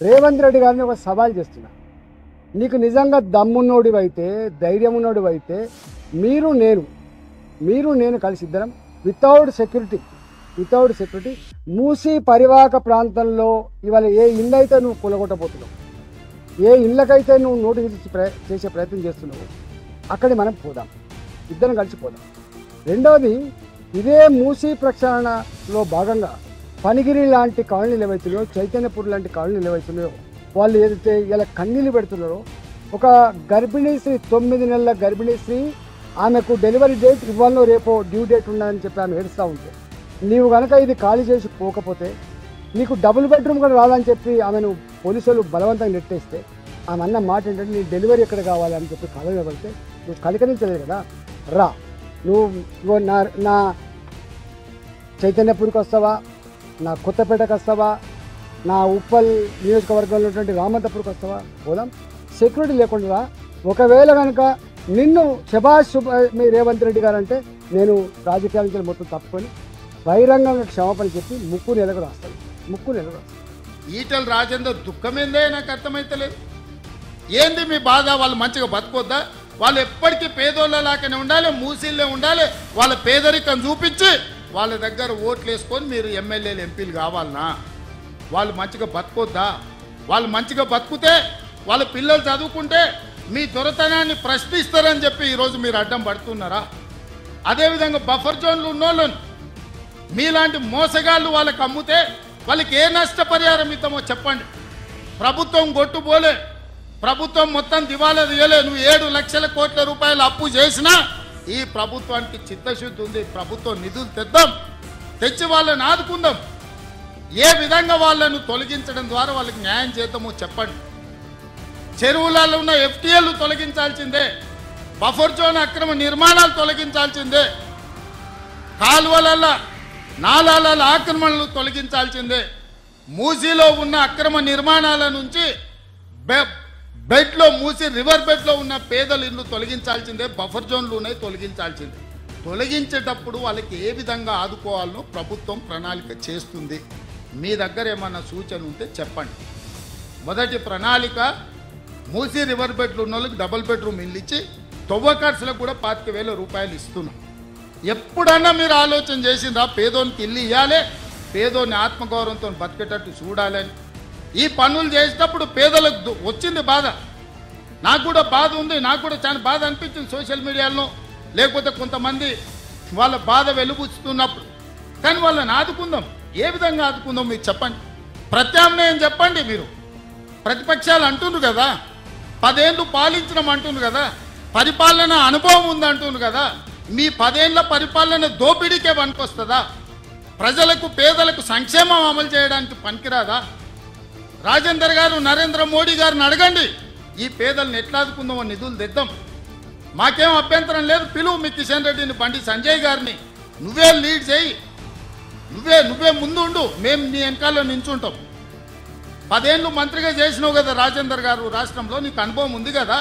రేవంత్ రెడ్డి గారిని ఒక సవాల్ చేస్తున్నా. నీకు నిజంగా దమ్మున్నోడివైతే, ధైర్యం ఉన్నోడివైతే మీరు నేను కలిసి ఇద్దరం వితౌట్ సెక్యూరిటీ మూసీ పరివాహక ప్రాంతంలో ఇవాళ ఏ ఇల్లు అయితే నువ్వు కూలగొట్టబోతున్నావు, ఏ ఇళ్ళకైతే నువ్వు నోటీస్ చేసే ప్రయత్నం చేస్తున్నావు, అక్కడికి మనం పోదాం, ఇద్దరం కలిసి పోదాం. రెండవది, ఇదే మూసీ ప్రక్షాళనలో భాగంగా పనిగిరి లాంటి కాలనీలు ఏవైతున్నాయో, చైతన్యపూర్ లాంటి కాలనీలు ఏవైతున్నాయో, వాళ్ళు ఏదైతే ఇలా కన్నీళ్ళు పెడుతున్నారో, ఒక గర్భిణీ స్త్రీ 9 నెలల గర్భిణీ స్త్రీ, ఆమెకు డెలివరీ డేట్ ఇవ్వాలో రేపో డ్యూ డేట్ ఉన్నదని చెప్పి ఆమె ఏడుస్తూ ఉంటే, నీవు కనుక ఇది ఖాళీ చేసి పోకపోతే నీకు డబుల్ బెడ్రూమ్ కూడా రాదని చెప్పి ఆమెను పోలీసులు బలవంతంగా నెట్టేస్తే, ఆమె అన్న మాట ఏంటంటే నీ డెలివరీ ఎక్కడ కావాలని చెప్పి కాలంగా పడితే నువ్వు కలికరించలేదు కదా, రా నువ్వు నా చైతన్యపూర్కి వస్తావా, నా కొత్తపేటకు వస్తావా, నా ఉప్పల్ నియోజకవర్గంలో ఉన్నటువంటి రామంతపూర్కి వస్తావా, పోదాం. సెక్యూరిటీ లేకుండా రా. ఒకవేళ కనుక నిన్ను శభాష్ మీ రేవంత్ రెడ్డి గారు అంటే నేను రాజకీయాల నుంచి మొత్తం తప్పుకొని బహిరంగంగా క్షమాపణ చెప్పి ముక్కు నెలకు రాస్తాను. ఈటల రాజేందర్ దుఃఖమేందే నాకు అర్థమైతలేదు. ఏంది మీ బాధ? వాళ్ళు మంచిగా బతుకొద్దా? వాళ్ళు ఎప్పటికీ పేదోళ్ళలాగానే ఉండాలి, మూసీళ్ళే ఉండాలి. వాళ్ళ పేదరికం చూపించి వాళ్ళ దగ్గర ఓట్లు వేసుకొని మీరు ఎమ్మెల్యేలు ఎంపీలు కావాలనా? వాళ్ళు మంచిగా బతుకొద్దా? వాళ్ళు మంచిగా బతుకుతే వాళ్ళ పిల్లలు చదువుకుంటే మీ దొరతనాన్ని ప్రశ్నిస్తారని చెప్పి ఈరోజు మీరు అడ్డం పడుతున్నారా? అదేవిధంగా బఫర్ జోన్లు ఉన్నోళ్ళను మీలాంటి మోసగాళ్ళు వాళ్ళకి అమ్ముతే వాళ్ళకి ఏ నష్టపరిహారం ఇద్దామో చెప్పండి. ప్రభుత్వం గొట్టుపోలే, ప్రభుత్వం మొత్తం దివాలా తీయలే. నువ్వు 7 లక్షల కోట్ల రూపాయలు అప్పు చేసినా ఈ ప్రభుత్వానికి చిత్తశుద్ధి ఉంది. ప్రభుత్వం నిధులు తెచ్చి వాళ్ళని ఆదుకుందాం. ఏ విధంగా వాళ్ళను తొలగించడం ద్వారా వాళ్ళకి న్యాయం చేద్దామో చెప్పండి. చెరువులలో ఉన్న ఎఫ్టీఎల్ తొలగించాల్సిందే, బఫర్ జోన్ అక్రమ నిర్మాణాలు తొలగించాల్సిందే, కాలువల నాలాల ఆక్రమణలు తొలగించాల్సిందే, మూసీలో ఉన్న అక్రమ నిర్మాణాల నుంచి మూసీ రివర్ బెడ్లో ఉన్న పేదల ఇల్లు తొలగించాల్సిందే, బఫర్ జోన్లు ఉన్నాయి తొలగించాల్సిందే. తొలగించేటప్పుడు వాళ్ళకి ఏ విధంగా ఆదుకోవాలనో ప్రభుత్వం ప్రణాళిక చేస్తుంది. మీ దగ్గర ఏమన్నా సూచన ఉంటే చెప్పండి. మొదటి ప్రణాళిక మూసీ రివర్ బెడ్లు ఉన్న వాళ్ళకి డబుల్ బెడ్రూమ్ ఇల్లు ఇచ్చి తవ్వకర్సులకు కూడా 25,000 రూపాయలు ఇస్తున్నాం. ఎప్పుడన్నా మీరు ఆలోచన చేసిందా పేదోనికి ఇల్లు ఇవ్వాలి, పేదోని ఆత్మగౌరవంతో బతికేటట్టు చూడాలని? ఈ పనులు చేసేటప్పుడు పేదలకు వచ్చింది బాధ. నాకు కూడా బాధ ఉంది, నాకు కూడా చాలా బాధ అనిపించింది సోషల్ మీడియాలో, లేకపోతే కొంతమంది వాళ్ళ బాధ వెలుగుస్తున్నప్పుడు. కానీ వాళ్ళని ఆదుకుందాం. ఏ విధంగా ఆదుకుందాం మీరు చెప్పండి. ప్రత్యామ్నాయం చెప్పండి. మీరు ప్రతిపక్షాలు అంటున్నారు కదా, 10 ఏళ్ళు పాలించడం అంటున్నారు కదా, పరిపాలన అనుభవం ఉందంటున్నారు కదా, మీ 10 ఏళ్ల పరిపాలన దోపిడీకే పనికొస్తుందా? ప్రజలకు పేదలకు సంక్షేమం అమలు చేయడానికి పనికిరాదా? రాజేందర్ గారు నరేంద్ర మోడీ గారిని అడగండి, ఈ పేదలను ఎట్లా ఆదుకుందామో నిధులు తెద్దాం. మాకేం అభ్యంతరం లేదు. పిలువు మీ కిషన్ రెడ్డిని, బండి సంజయ్ గారిని, నువ్వే లీడ్ చేయి, నువ్వే ముందు ఉండు, మేము నీ వెనకాల నించుంటాం. 10 ఏళ్ళు మంత్రిగా చేసినావు కదా రాజేందర్ గారు, రాష్ట్రంలో నీకు అనుభవం ఉంది కదా,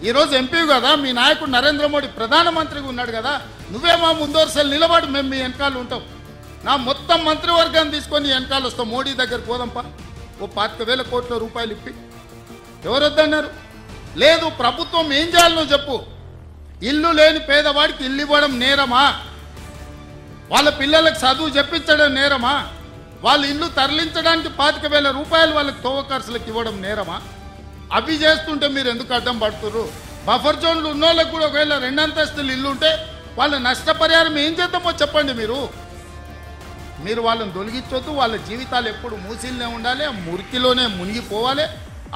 ఈరోజు ఎంపీ కదా, మీ నాయకుడు నరేంద్ర మోడీ ప్రధానమంత్రిగా ఉన్నాడు కదా, నువ్వే మా ముందు వరుసలు నిలబడి మేము మీ వెనకాల ఉంటాం. నా మొత్తం మంత్రివర్గాన్ని తీసుకొని వెనకాల వస్తాం. మోడీ దగ్గరికి పోదాంపా, ఓ 25,000 కోట్ల రూపాయలు ఇప్పి. ఎవరు వద్దన్నారు? లేదు. ప్రభుత్వం ఏం చేయాలనో చెప్పు. ఇల్లు లేని పేదవాడికి ఇల్లు ఇవ్వడం నేరమా? వాళ్ళ పిల్లలకు చదువు చెప్పించడం నేరమా? వాళ్ళ ఇల్లు తరలించడానికి 25,000 రూపాయలు వాళ్ళకి తోవ ఖర్చులకు ఇవ్వడం నేరమా? అవి చేస్తుంటే మీరు ఎందుకు అడ్డం పడుతున్నారు? బఫర్ జోన్లు ఉన్నోళ్ళకి కూడా ఒకవేళ 2 అంతస్తులు ఇల్లు ఉంటే వాళ్ళ నష్టపరిహారం ఏం చేద్దామో చెప్పండి. మీరు వాళ్ళని తొలగించొద్దు. వాళ్ళ జీవితాలు ఎప్పుడు మూసిల్నే ఉండాలి, ఆ మురికిలోనే మునిగిపోవాలి,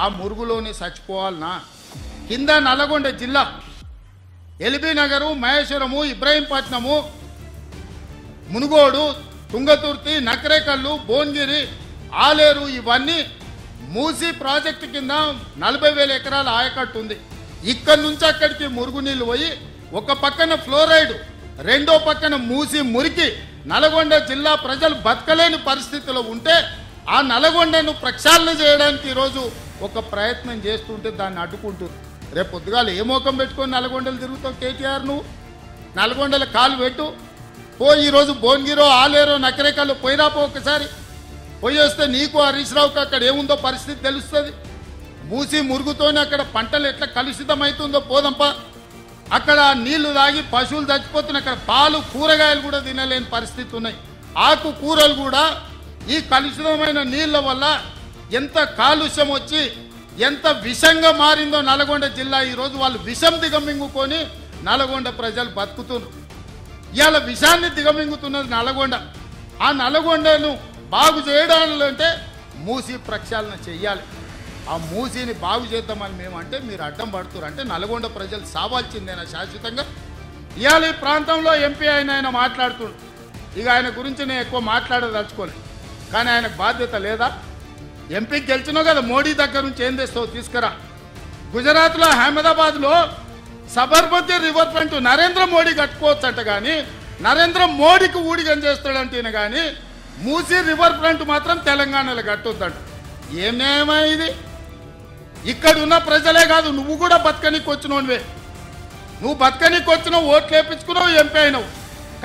ఆ మురుగులోనే చచ్చిపోవాలనా? కింద నల్లగొండ జిల్లా ఎల్బీ నగరు, మహేశ్వరము, ఇబ్రాహీంపట్నము, మునుగోడు, తుంగతుర్తి, నకరేకల్లు, భువనగిరి, ఆలేరు, ఇవన్నీ మూసీ ప్రాజెక్టు కింద 40,000 ఎకరాల ఆయకట్టు ఉంది. ఇక్కడి నుంచి అక్కడికి మురుగునీళ్ళు పోయి ఒక పక్కన ఫ్లోరైడ్, రెండో పక్కన మూసి మురికి నల్గొండ జిల్లా ప్రజలు బతకలేని పరిస్థితిలో ఉంటే ఆ నల్గొండను ప్రక్షాళన చేయడానికి ఈరోజు ఒక ప్రయత్నం చేస్తుంటే దాన్ని అడ్డుకుంటుంది. రేపు పొద్దుగాలు ఏ మోకం పెట్టుకొని నల్గొండలు తిరుగుతావు కేటీఆర్? నువ్వు నల్గొండల కాలు పెట్టు పో. ఈరోజు భువనగిరో, ఆలేరో, నకరేకల్లో పోయిరాపో ఒకసారి. పోయి వస్తే నీకు హరీష్ రావుకి అక్కడ ఏముందో పరిస్థితి తెలుస్తుంది. మూసి మురుగుతోనే అక్కడ పంటలు ఎట్లా కలుషితమవుతుందో పోదంపా. అక్కడ నీళ్లు తాగి పశువులు చచ్చిపోతున్నాయి. అక్కడ పాలు కూరగాయలు కూడా తినలేని పరిస్థితి ఉన్నాయి. ఆకు కూరలు కూడా ఈ కలుషితమైన నీళ్ల వల్ల ఎంత కాలుష్యం వచ్చి ఎంత విషంగా మారిందో నల్గొండ జిల్లా. ఈరోజు వాళ్ళు విషం దిగమింగుకొని నల్గొండ ప్రజలు బతుకుతున్నారు. ఇవాళ విషాన్ని దిగమింగుతున్నది నల్గొండ. ఆ నల్గొండను బాగు చేయడాలంటే మూసి ప్రక్షాళన చెయ్యాలి. ఆ మూసిని బాగు చేద్దామని మేమంటే మీరు అడ్డం పడుతున్నారు. అంటే నల్గొండ ప్రజలు సావాల్సిందేనా శాశ్వతంగా? ఇవాళ ఈ ప్రాంతంలో ఎంపీ ఆయన మాట్లాడుతుండు. ఇక ఆయన గురించి నేను ఎక్కువ మాట్లాడదలుచుకోలేదు. కానీ ఆయనకు బాధ్యత లేదా? ఎంపీకి గెలిచినావు కదా, మోడీ దగ్గర నుంచి ఏం తెస్తావు తీసుకురా. గుజరాత్లో అహ్మదాబాద్లో సబర్మతి రివర్ ఫ్రంట్ నరేంద్ర మోడీ కట్టుకోవచ్చట, కానీ నరేంద్ర మోడీకి ఊడిగం చేస్తాడంటే కానీ మూసీ రివర్ ఫ్రంట్ మాత్రం తెలంగాణలో కట్టొద్దంట. ఏం న్యాయమా ఇది? ఇక్కడ ఉన్న ప్రజలే కాదు, నువ్వు కూడా బతకనీకి వచ్చినోనివే. నువ్వు బతకనీకి వచ్చినావు, ఓట్లు వేయించుకున్నావు, ఎంపీ అయినావు.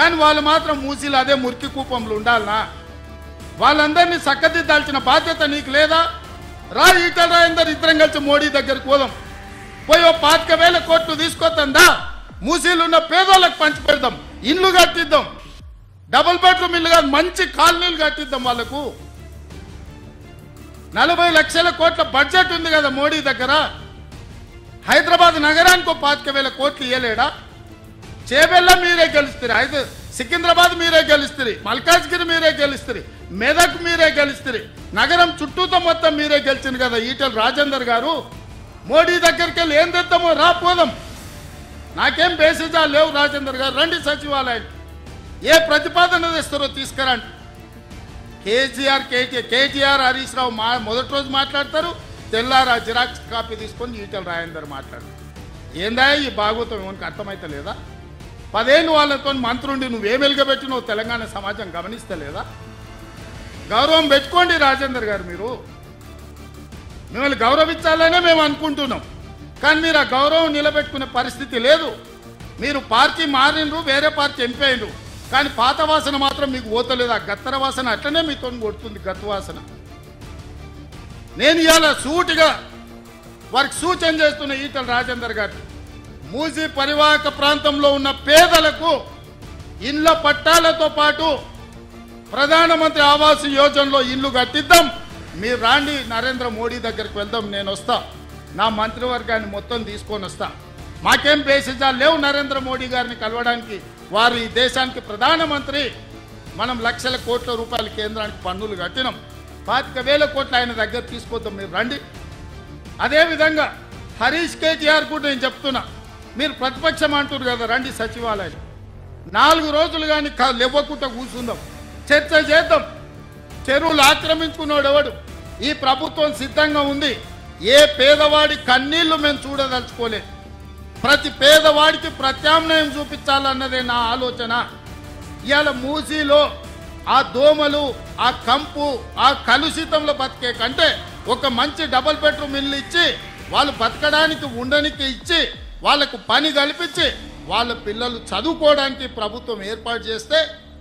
కానీ వాళ్ళు మాత్రం మూసీలు అదే మురికి కూపంలో ఉండాలనా? వాళ్ళందరినీ చక్కదిద్దాల్సిన బాధ్యత నీకు లేదా? రా, ఈటల రాజేందర్ ఇద్దరం కలిసి మోడీ దగ్గరికి పోదాం. పోయి 25,000 కోట్లు తీసుకొద్దా, మూసీలు ఉన్న పేదోళ్ళకి పంచి పెడదాం, ఇల్లు కట్టిద్దాం, డబుల్ బెడ్రూమ్ ఇల్లు కాదు మంచి కాలనీలు కట్టిద్దాం. వాళ్ళకు 40 లక్షల కోట్ల బడ్జెట్ ఉంది కదా మోడీ దగ్గర. హైదరాబాద్ నగరానికి 25,000 కోట్లు ఇవ్వలేడా? చేబెల్ల మీరే గెలుస్తారు, సికింద్రాబాద్ మీరే గెలుస్తారు, మల్కాజ్గిరి మీరే గెలుస్తారు, మెదక్ మీరే గెలుస్తారు, నగరం చుట్టూతో మొత్తం మీరే గెలిచింది కదా ఈటల రాజేందర్ గారు. మోడీ దగ్గరికి వెళ్ళి ఏం తెద్దామో రా పోదాం. నాకేం బేసిజాలు లేవు. రాజేందర్ గారు రండి సచివాలయం, ఏ ప్రతిపాదన తెస్తారో తీసుకురండి. కేటీఆర్ హరీష్ రావు మొదటి రోజు మాట్లాడతారు, తెల్లారా జిరాక్స్ కాపీ తీసుకొని ఈటల రాజేందర్ మాట్లాడతారు. ఏందా ఈ భాగవతం ఏమనికి అర్థమైతే లేదా? 10 ఏళ్ళు వాళ్ళతో మంత్రుండి నువ్వేం వెలుగబెట్టినో తెలంగాణ సమాజం గమనిస్తలేదా? గౌరవం పెట్టుకోండి రాజేందర్ గారు. మీరు మిమ్మల్ని గౌరవించాలనే మేము అనుకుంటున్నాం, కానీ మీరు ఆ గౌరవం నిలబెట్టుకునే పరిస్థితి లేదు. మీరు పార్టీ మారినరు, వేరే పార్టీ ఎంపీ అయినరు, కానీ పాత వాసన మాత్రం మీకు పోతలేదు. ఆ గత్తర వాసన అట్లనే మీతో కొడుతుంది, గత్తు వాసన. నేను ఇవాళ సూటిగా వారికి సూచన చేస్తున్న ఈటల రాజేందర్ గారు, మూసీ పరివాహక ప్రాంతంలో ఉన్న పేదలకు ఇళ్ల పట్టాలతో పాటు ప్రధానమంత్రి ఆవాస్ యోజనలో ఇల్లు కట్టిద్దాం. మీరు రాండి, నరేంద్ర మోడీ దగ్గరికి వెళ్దాం, నేను వస్తా, నా మంత్రివర్గాన్ని మొత్తం తీసుకొని వస్తా. మాకేం బేసిజాలు లేవు నరేంద్ర మోడీ గారిని కలవడానికి. వారు ఈ దేశానికి ప్రధానమంత్రి. మనం లక్షల కోట్ల రూపాయల కేంద్రానికి పన్నులు కట్టినాం. 25,000 కోట్లు ఆయన దగ్గర తీసుకొద్దాం, మీరు రండి. అదేవిధంగా హరీష్ కేటీఆర్ కూడా నేను చెప్తున్నా, మీరు ప్రతిపక్షం అంటున్నారు కదా, రండి సచివాలయం 4 రోజులు కానీ లేవకుండా కూర్చుందాం, చర్చ చేద్దాం. చెరువులు ఆక్రమించుకున్నాడు ఎవడు? ఈ ప్రభుత్వం సిద్ధంగా ఉంది. ఏ పేదవాడి కన్నీళ్లు మేము చూడదలుచుకోలేదు. ప్రతి పేదవాడికి ప్రత్యామ్నాయం చూపించాలన్నదే నా ఆలోచన. ఇవాళ మూసీలో ఆ దోమలు, ఆ కంపు, ఆ కలుషితంలో బతికే కంటే ఒక మంచి డబుల్ బెడ్రూమ్ ఇల్లు ఇచ్చి వాళ్ళు బతకడానికి ఉండడానికి ఇచ్చి వాళ్ళకు పని కల్పించి వాళ్ళ పిల్లలు చదువుకోవడానికి ప్రభుత్వం ఏర్పాటు చేస్తే